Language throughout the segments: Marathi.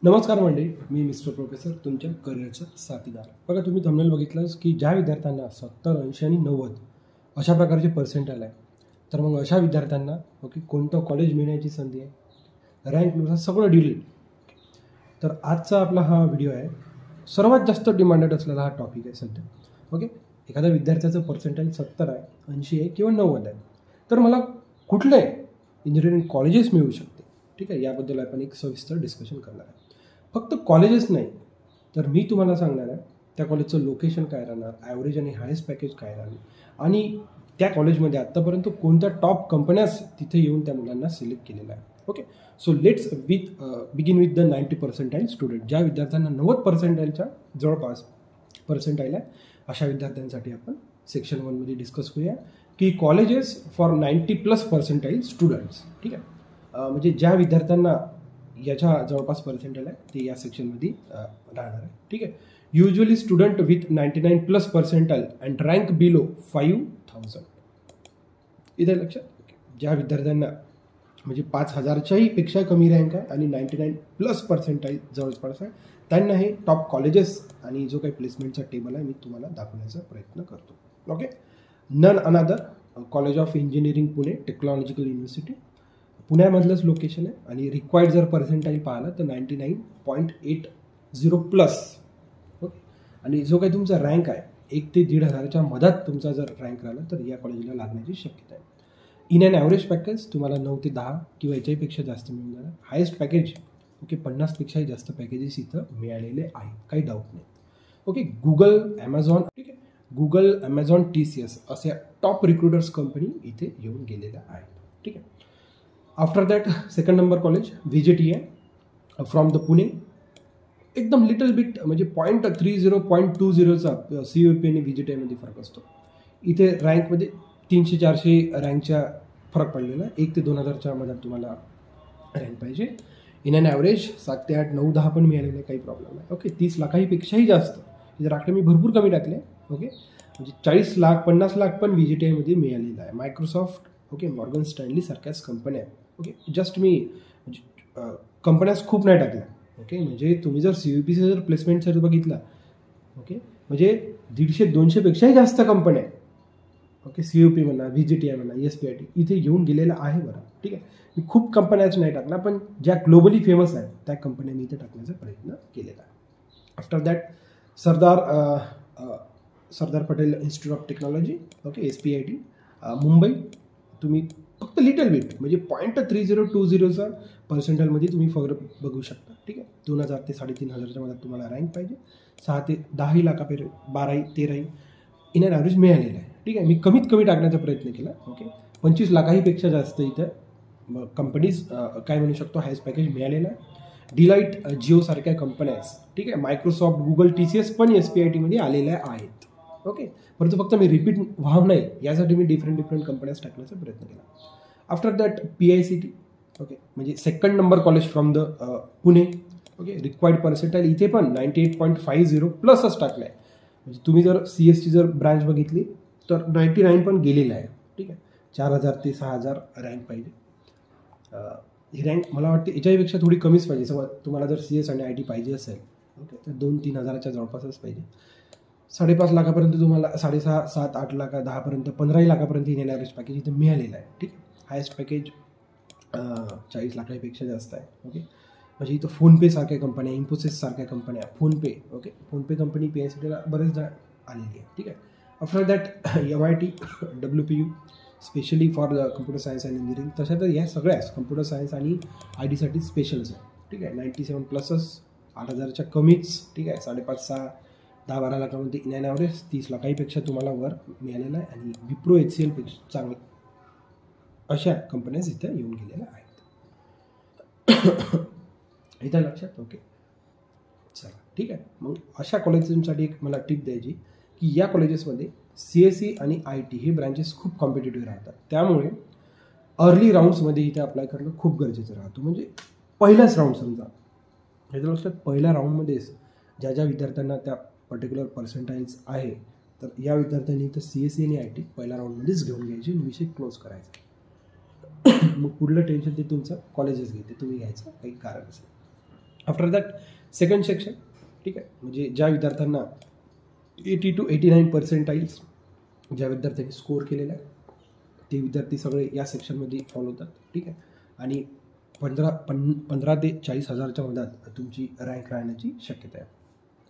नमस्कार मंडळी, मी मिस्टर प्रोफेसर तुमच्या करिअरचा साथीदार. बघा, तुम्ही थंबनेल बघितलंच की ज्या विद्यार्थ्यांना 70, 80 आणि 90 अशा प्रकारचे पर्सेंटाईल आहे, तर मग अशा विद्यार्थ्यांना कोणतं कॉलेज मिळण्याची संधी आहे, रँकनुसार सगळं डिटेल. तर आजचा आपला हा व्हिडिओ आहे. सर्वात जास्त डिमांडेड असलेला हा टॉपिक आहे सध्या. एखाद्या विद्यार्थ्याचं पर्सेंटाईल 70 आहे, 80 आहे किंवा 90 आहे, तर मला कुठले इंजिनिअरिंग कॉलेजेस मिळू शकते. ठीक आहे, याबद्दल आपण एक सविस्तर डिस्कशन करणार आहे. फक्त कॉलेजेस नाही, तर मी तुम्हाला सांगणार आहे त्या कॉलेजचं लोकेशन काय राहणार, ॲव्हरेज आणि हायेस्ट पॅकेज काय राहणार, आणि त्या कॉलेजमध्ये आत्तापर्यंत कोणत्या टॉप कंपन्यास तिथे येऊन त्या मुलांना सिलेक्ट केलेल्या आहे. So let's begin with the 90 percentile student. ज्या विद्यार्थ्यांना 90 पर्सेंटाईलच्या जवळपास पर्सेंटाईल आहे, अशा विद्यार्थ्यांसाठी आपण सेक्शन 1 मध्ये डिस्कस करूया की कॉलेजेस फॉर 90+ पर्सेंटाईल स्टुडंट्स. ठीक आहे, म्हणजे ज्या विद्यार्थ्यांना याच्या जवळपास पर्सेंटाईल आहे ते या सेक्शनमध्ये राहणार आहे. ठीक आहे, usually student with 99+ percentile and rank below 5000. इथे लक्षात, ज्या विद्यार्थ्यांना म्हणजे 5000च्याही पेक्षा कमी रँक आहे आणि 99+ पर्सेंटाईल जवळपास आहे, त्यांना हे टॉप कॉलेजेस आणि जो काही प्लेसमेंटचा टेबल आहे मी तुम्हाला दाखवण्याचा प्रयत्न करतो. नन another college of engineering Pune, technological university पुण्यामधलंच लोकेशन आहे. आणि रिक्वायर्ड जर पर्सेंटाईल पाहिलं तर 99.80+. आणि जो काही तुमचा रँक आहे 1 ते 1,500च्या मधात तुमचा जर रँक राहिला तर या कॉलेजला लागण्याची शक्यता आहे. इन अँड ॲव्हरेज पॅकेज तुम्हाला 9 ते 10 किंवा याच्याहीपेक्षा जास्त मिळून जाणार. हायेस्ट पॅकेज 50पेक्षाही जास्त पॅकेजेस इथं मिळालेले आहे, काही डाऊट नाही. गुगल, ॲमेझॉन, ठीक आहे, गुगल, ॲमेझॉन, TCS अशा टॉप रिक्रुटर्स कंपनी इथे येऊन गेलेल्या आहेत. ठीक आहे. After that second number college VJTA from the Pune. एकदम लिटल बिट म्हणजे 0.30 0.20चा CUP आणि VJTA फरक असतो. इथे रँकमध्ये 300-400 रँकच्या फरक पडलेला आहे. 1 ते 2000च्या मधात तुम्हाला रँक पाहिजे. इन अँड ॲव्हरेज 7 ते 8, 9, 10 पण मिळालेले, काही प्रॉब्लेम नाही. 30 लाखाहीपेक्षाही जास्त. इथे आकडे मी भरपूर कमी टाकले. म्हणजे 40 लाख 50 लाख पण VJTA मिळालेलं आहे. मायक्रोसॉफ्ट, मॉर्गन स्टॅनली सारख्याच कंपन्या. जस्ट मी म्हणजे कंपन्याच खूप नाही टाकल्या. म्हणजे तुम्ही जर CUPचं जर प्लेसमेंट जर बघितला, म्हणजे 150-200 पेक्षाही जास्त कंपन्या CUP म्हणा, VJTA म्हणा, SPIT इथे येऊन गेलेल्या आहे बरं. ठीक आहे, मी खूप कंपन्याच नाही टाकला, पण ज्या ग्लोबली फेमस आहेत त्या कंपन्या मी इथे टाकण्याचा प्रयत्न केलेला आहे. After that Sardar Patel institute of technology, SPIT Mumbai. तुम्ही फक्त लिटल बिट म्हणजे 0.3020चा पर्सेंटाईलमध्ये तुम्ही फरक बघू शकता. ठीक आहे, 2000 ते 3500च्या मध्ये तुम्हाला रँक पाहिजे. 6 ते 10 लाखापर्यंत 12-13 इन अँड ॲव्हरेज मिळालेलं आहे. ठीक आहे, मी कमीत कमी टाकण्याचा प्रयत्न केला. 25 लाखाहीपेक्षा जास्त इथं कंपनीज काय म्हणू शकतो हायस्ट पॅकेज मिळालेलं आहे. डिलाईट, जिओ सारख्या कंपन्या. ठीक आहे, मायक्रोसॉफ्ट, गुगल, TCS पण SPIT आलेल्या आहेत. परंतु फक्त मी रिपीट व्हावं नाही यासाठी मी डिफरंट कंपन्याज टाकण्याचा प्रयत्न केला. आफ्टर दॅट PICT, म्हणजे second number college from the Pune. Required percentile इथे पण 98.50+ टाकलं आहे. म्हणजे तुम्ही जर CSची जर ब्रँच बघितली तर 99 पण गेलेलं आहे. ठीक आहे, 4000 ते 6000 रँक पाहिजे. ही रँक मला वाटते याच्यापेक्षा थोडी कमीच पाहिजे. समज तुम्हाला जर CS आणि IT पाहिजे असेल तर 2-3 हजाराच्या जवळपासच पाहिजे. 5.5 लाखापर्यंत तुम्हाला 6.5, 7, 8 लाख, 10पर्यंत 15 लाखापर्यंत इन ॲव्हरेज पॅकेज इथं मिळालेलं आहे. ठीक आहे, हायेस्ट पॅकेज 40 लाखापेक्षा जास्त आहे. म्हणजे इथं फोनपे सारख्या कंपन्या, इन्फोसिस सारख्या कंपन्या, फोनपे कंपनी PICTला बरेचदा आलेली आहे. ठीक आहे. After that MIT, WPU specially for computer science and engineering. तशा तर या सगळ्याच कम्प्युटर सायन्स आणि IT स्पेशलच आहे. ठीक आहे, 97+, 8000च्या कमीच. ठीक आहे, 5.5-6, 10-12 लाखामध्ये इन अँड ॲव्हरेज 30 लाखाहीपेक्षा तुम्हाला वर मिळालेला आहे. आणि विप्रो, HCL पेक्षा चांगलं अशा कंपन्याज इथं येऊन गेलेल्या आहेत. इथं लक्षात. चला, ठीक आहे. मग अशा कॉलेजेससाठी एक मला टिप द्यायची की या कॉलेजेसमध्ये CSE आणि IT हे ब्रँचेस खूप कॉम्पिटेटिव्ह राहतात. त्यामुळे अर्ली राऊंड्समध्ये इथे अप्लाय करणं खूप गरजेचं राहतं. म्हणजे पहिलाच राऊंड समजा, याच्या लक्षात पहिल्या राऊंडमध्येच ज्या विद्यार्थ्यांना त्या पर्टिक्युलर पर्सेंटाईल्स आहे तर या विद्यार्थ्यांनी इथं CSE आणि IT पहिल्या राऊंडमध्येच घेऊन घ्यायचे आणि विषय क्लोज करायचा. मग पुढलं टेन्शन ते तुमचं कॉलेजेस घेते, तुम्ही घ्यायचं काही कारण असेल. आफ्टर दॅट सेकंड सेक्शन, ठीक आहे, म्हणजे ज्या विद्यार्थ्यांना 80 to 89 पर्सेंटाईल्स ज्या विद्यार्थ्यांनी स्कोअर केलेला आहे ते विद्यार्थी सगळे या सेक्शनमध्ये फॉलो होतात, ठीक आहे. आणि 15 ते 40 हजारच्या मधात तुमची रँक राहण्याची शक्यता आहे.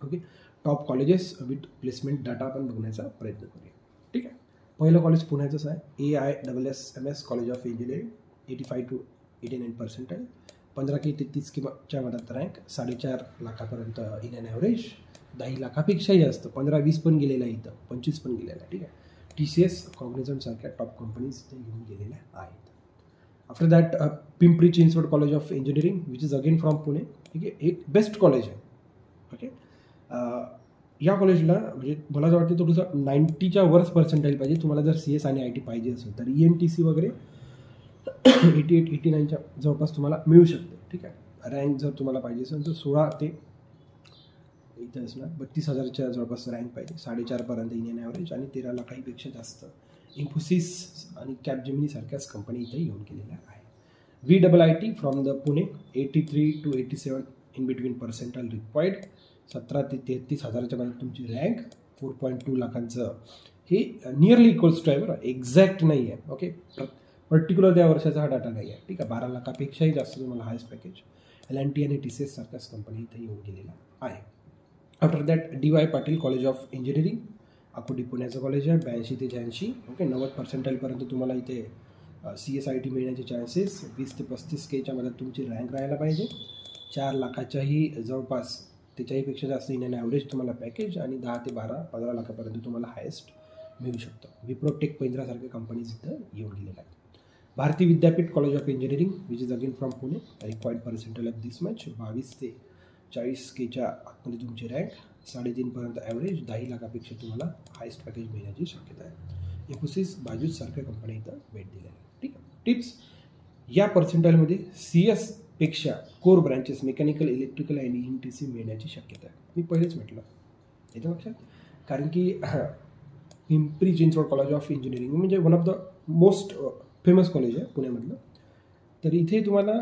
Okay. Top colleges with placement data आपण बघण्याचा प्रयत्न करूया, ठीक आहे. पहिलं कॉलेज पुण्याचंच आहे, AISSMS college of engineering, 85 to 89 percentile, 15 ते 33च्या मधात रँक, 4.5 लाखापर्यंत इन अन ॲव्हरेज, 10 लाखापेक्षाही जास्त, 15-20 पण गेलेला आहे, इथं 25 पण गेलेला आहे, ठीक आहे. TCS, कॉग्निझंटसारख्या टॉप कंपनीज इथे घेऊन गेलेल्या आहेत. After that Pimpri Chinchwad college of engineering which is again from Pune, ठीक आहे. एक बेस्ट कॉलेज आहे. ओके. या कॉलेजला म्हणजे मला असं वाटतं थोडंसं 90च्या वरच पर्सेंटाईल पाहिजे तुम्हाला जर CS आणि IT पाहिजे असेल तर. ENTC वगैरे 88-89च्या जवळपास तुम्हाला मिळू शकते, ठीक आहे. रँक जर तुम्हाला पाहिजे असेल तर 16 ते इथं असणार 32,000च्या जवळपास रँक पाहिजे, 4.5 पर्यंत इन अन ॲव्हरेज आणि 13 लाखापेक्षा जास्त. इन्फोसिस आणि कॅपजेमिनी सारख्याच कंपनी इथे येऊन गेलेल्या आहे. VIIT from the Pune, 83 to 87 in between percentile required, 17 ते 33 हजाराच्या मध्ये तुमची रँक, 4.2 लाखांचं. हे नियरली इक्वल्स टू आहे बरं, एक्झॅक्ट नाही आहे. ओके. पर्टिक्युलर त्या वर्षाचा हा डाटा नाही आहे, ठीक आहे. 12 लाखापेक्षाही जास्त तुम्हाला हायस्ट पॅकेज L&T आणि TCS सारख्याच कंपनी इथे येऊन गेलेला आहे. After that DY Patil college of engineering, अकोटी पुण्याचं कॉलेज आहे, 82 ते 86. ओके. 90 पर्सेंटाईलपर्यंत तुम्हाला इथे CSIT मिळण्याचे चान्सेस, 20 ते 35Kच्या मध्ये तुमची रँक राहायला पाहिजे, 4 लाखाच्याही जवळपास त्याच्याहीपेक्षा जास्त इन अन ॲव्हरेज तुम्हाला पॅकेज आणि 10 ते 15 लाखापर्यंत तुम्हाला हायेस्ट मिळू शकतं. विप्रोटेक, महिंद्रासारख्या कंपनीज इथं येऊन गेलेल्या आहेत. Bharati Vidyapeeth college of engineering which is again from Pune, required percentile of this much, 22 ते 40Kच्या आतमध्ये तुमची रँक, 3.5 पर्यंत ॲव्हरेज, 10 लाखापेक्षा तुम्हाला हायस्ट पॅकेज मिळण्याची शक्यता आहे. इन्फोसिस, बाजूस सारख्या कंपनी इथं भेट दिलेल्या आहे, ठीक आहे. टिप्स, या पर्सेंटाईलमध्ये CS पेक्षा कोर ब्रँचेस मेकॅनिकल, इलेक्ट्रिकल आणि ENTC मिळण्याची शक्यता आहे. मी पहिलेच म्हटलं येतं लक्षात, कारण की Pimpri Chinchwad college of engineering म्हणजे one of the most famous college आहे पुण्यामधलं. तर इथे तुम्हाला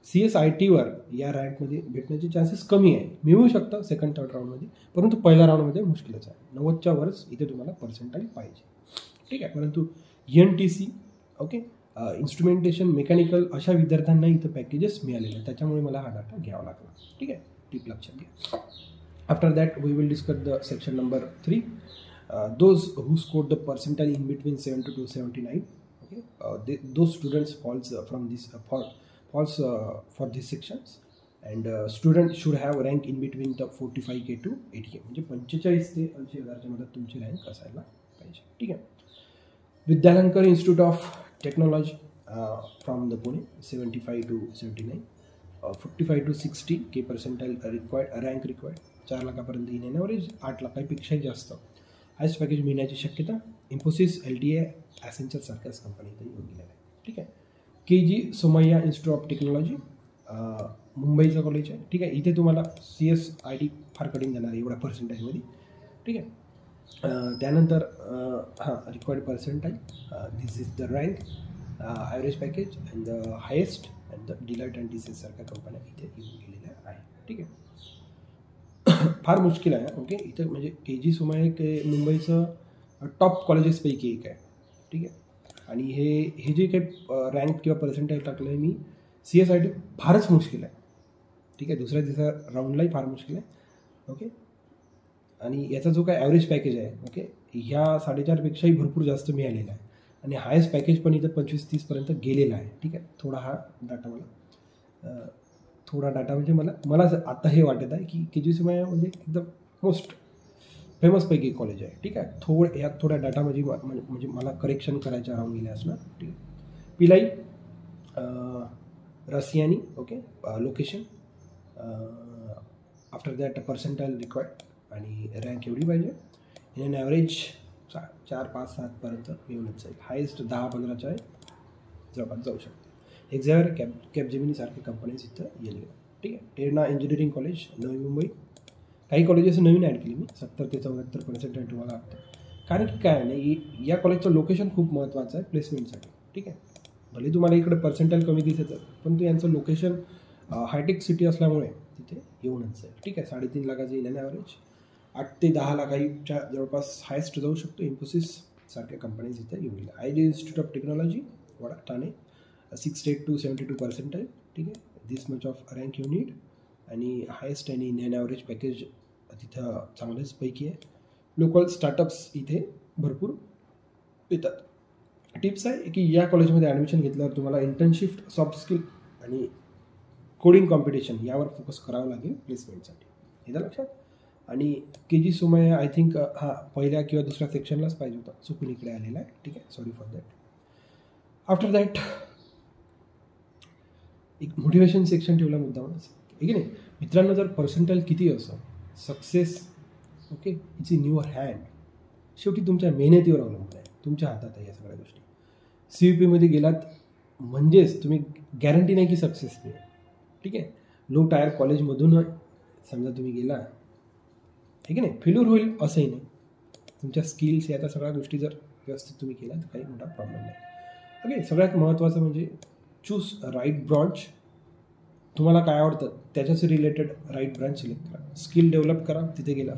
CSITवर या रँकमध्ये भेटण्याचे चान्सेस कमी आहे, मिळू शकतं सेकंड थर्ड राऊंडमध्ये, परंतु पहिल्या राऊंडमध्ये मुश्किलच आहे. 90च्या वरच इथे तुम्हाला पर्सेंटाईल पाहिजे, ठीक आहे. परंतु ENTC, ओके, इन्स्ट्रुमेंटेशन, मेकॅनिकल अशा विद्यार्थ्यांना इथं पॅकेजेस मिळालेले आहेत, त्याच्यामुळे मला हा डाटा घ्यावा लागला, ठीक आहे. टिप लक्षात घ्या. After that we will discuss the section number 3, those who score the percentile in between 70 to 79. Okay, those students falls for these sections, and student should have rank in between the 45K to 80K, म्हणजे 45 ते 80,000च्या मध्ये तुमची रँक असायला पाहिजे, ठीक आहे. Vidyalankar institute of technology from the Pune, 75 to 79, 45 to 60K percentile required, rank required, 4 लाखापर्यंत इन अन ॲव्हरेज, 8 लाखापेक्षाही जास्त हायस्ट पॅकेज मिळण्याची शक्यता. इन्फोसिस, LTI, ॲसेंचर सारख्याच कंपनी इथे येऊन गेलेल्या आहे, ठीक आहे. KG Somaiya institute of technology, मुंबईचं कॉलेज आहे, ठीक आहे. इथे तुम्हाला CSIT फार कठीण जाणार आहे एवढ्या पर्सेंटाईजमध्ये, ठीक आहे. त्यानंतर required percentile, this is the rank, average package and the highest, and the delight and TCS सारख्या कंपन्या इथे येऊन गेलेल्या आहेत, ठीक आहे. फार मुश्किल आहे. ओके. इथं म्हणजे KG सोमय्या मुंबईचं टॉप कॉलेजेसपैकी एक आहे, ठीक आहे. आणि हे जे काही रँक किंवा पर्सेंटाईल टाकलं आहे मी, CSIT फारच मुश्किल आहे, ठीक आहे. दुसऱ्या तिसऱ्या राऊंडलाही फार मुश्किल आहे, ओके. आणि याचा जो काय ॲव्हरेज पॅकेज आहे, ओके, ह्या 4.5पेक्षाही भरपूर जास्त मिळालेला आहे. आणि हायेस्ट पॅकेज पण इथं 25-30 पर्यंत गेलेला आहे, ठीक आहे. थोडा डाटा म्हणजे मला आता हे वाटत आहे की KG सोमय्या म्हणजे एकदम मोस्ट फेमसपैकी एक कॉलेज आहे, ठीक आहे. यात थोड्या डाटा म्हणजे मला करेक्शन करायच्या राहून गेले असणार, ठीक आहे. Pillai, Rasayani, okay, location. After that percentile required आणि रँक एवढी पाहिजे. इन अन ॲव्हरेज 4, 5, 7 पर्यंत येऊनच जाईल. हायेस्ट 10-15च्या आहे जवळपास जाऊ शकते. एक्झायर, कॅपजेमिनी सारख्या कंपनीज इथं येईल, ठीक आहे. टेरणा इंजिनिअरिंग कॉलेज, नवी मुंबई. काही कॉलेजेस नवीन ॲड केली मी, 70 ते 74 पर्सेंटाईल तुम्हाला लागतं. कारण की काय नाही, या कॉलेजचं लोकेशन खूप महत्त्वाचं आहे प्लेसमेंटसाठी, ठीक आहे. भले तुम्हाला इकडे पर्सेंटाईल कमी दिसतं, पण यांचं लोकेशन हायटेक सिटी असल्यामुळे इथे येऊनच जाईल. ठीक आहे, 3.5 लाखाचं येईल ॲव्हरेज. 8 ते 10 लाखाच्या जवळपास हायेस्ट जाऊ शकतो. इन्फोसिस सारख्या कंपनीज इथे येऊन गेल्या. IIT इन्स्टिट्यूट ऑफ टेक्नॉलॉजी वडा ठाणे 68 to 72%. ठीक आहे, this much of rank you need. आणि हायेस्ट आणि नॅन ॲव्हरेज पॅकेज तिथं चांगल्याच पैकी आहे. लोकल स्टार्टअप्स इथे भरपूर येतात. टिप्स आहे की या कॉलेजमध्ये ॲडमिशन घेतल्यावर तुम्हाला इंटर्नशिप, सॉफ्ट स्किल आणि कोडिंग कॉम्पिटिशन यावर फोकस करावं लागेल प्लेसमेंटसाठी. येतं लक्षात. आणि KG सोमय्या आय थिंक पहिल्या किंवा दुसऱ्या सेक्शनलाच पाहिजे होता, चुकून इकडे आलेला आहे. ठीक आहे, sorry for that. After that एक मोटिवेशन सेक्शन ठेवला मुद्दामच, आहे की नाही मित्रांनो. जर पर्सेंटाईल किती असं success okay it's in your hand. शेवटी तुमच्या मेहनतीवर अवलंबून आहे, तुमच्या हातात आहे या सगळ्या गोष्टी. CUPमध्ये गेलात म्हणजेच तुम्ही गॅरंटी नाही की सक्सेस मिळेल. ठीक आहे, लो टायर कॉलेजमधून समजा तुम्ही गेला, ठीक आहे नाही, फेल्युअर होईल असंही नाही. तुमच्या स्किल्स या त्या सगळ्या गोष्टी जर व्यवस्थित तुम्ही केल्या तर काही मोठा प्रॉब्लेम नाही. ओके, सगळ्यात महत्त्वाचं म्हणजे चूज राईट ब्रांच. तुम्हाला काय आवडतं त्याच्याशी रिलेटेड राईट ब्रांच सिलेक्ट करा. स्किल डेव्हलप करा, तिथे गेला.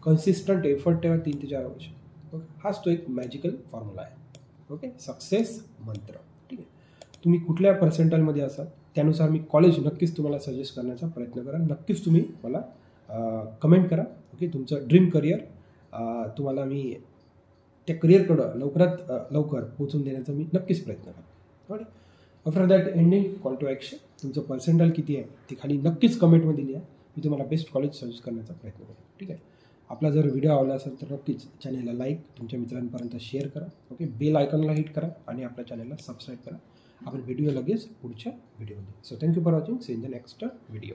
कन्सिस्टंट एफर्ट ठेवा 3 ते 4 वर्ष. ओके, हाच तो एक मॅजिकल फॉर्म्युला आहे. ओके, सक्सेस मंत्र. ठीक आहे, तुम्ही कुठल्या पर्सेंटाईलमध्ये असाल त्यानुसार मी कॉलेज नक्कीच तुम्हाला सजेस्ट करण्याचा प्रयत्न करा. नक्कीच तुम्ही मला कमेंट करा. ओके, तुमचं ड्रीम करिअर तुम्हाला मी त्या करिअरकडं लवकरात लवकर पोहोचून देण्याचा मी नक्कीच प्रयत्न करा. Okay, after that ending call to action. तुमचं पर्सेंटाईल किती आहे ते खाली नक्कीच कमेंटमध्ये लिहा. मी तुम्हाला बेस्ट कॉलेज सजेस्ट करण्याचा प्रयत्न करेन. ठीक आहे, आपला जर व्हिडिओ आवडला असेल तर नक्कीच चॅनलला लाईक, तुमच्या मित्रांपर्यंत शेअर करा. ओके, बेल आयकॉनला हिट करा आणि आपल्या चॅनलला सबस्क्राईब करा. आपण भेटूया लगेच पुढच्या व्हिडिओमध्ये. So thank you for watching. See in the next video.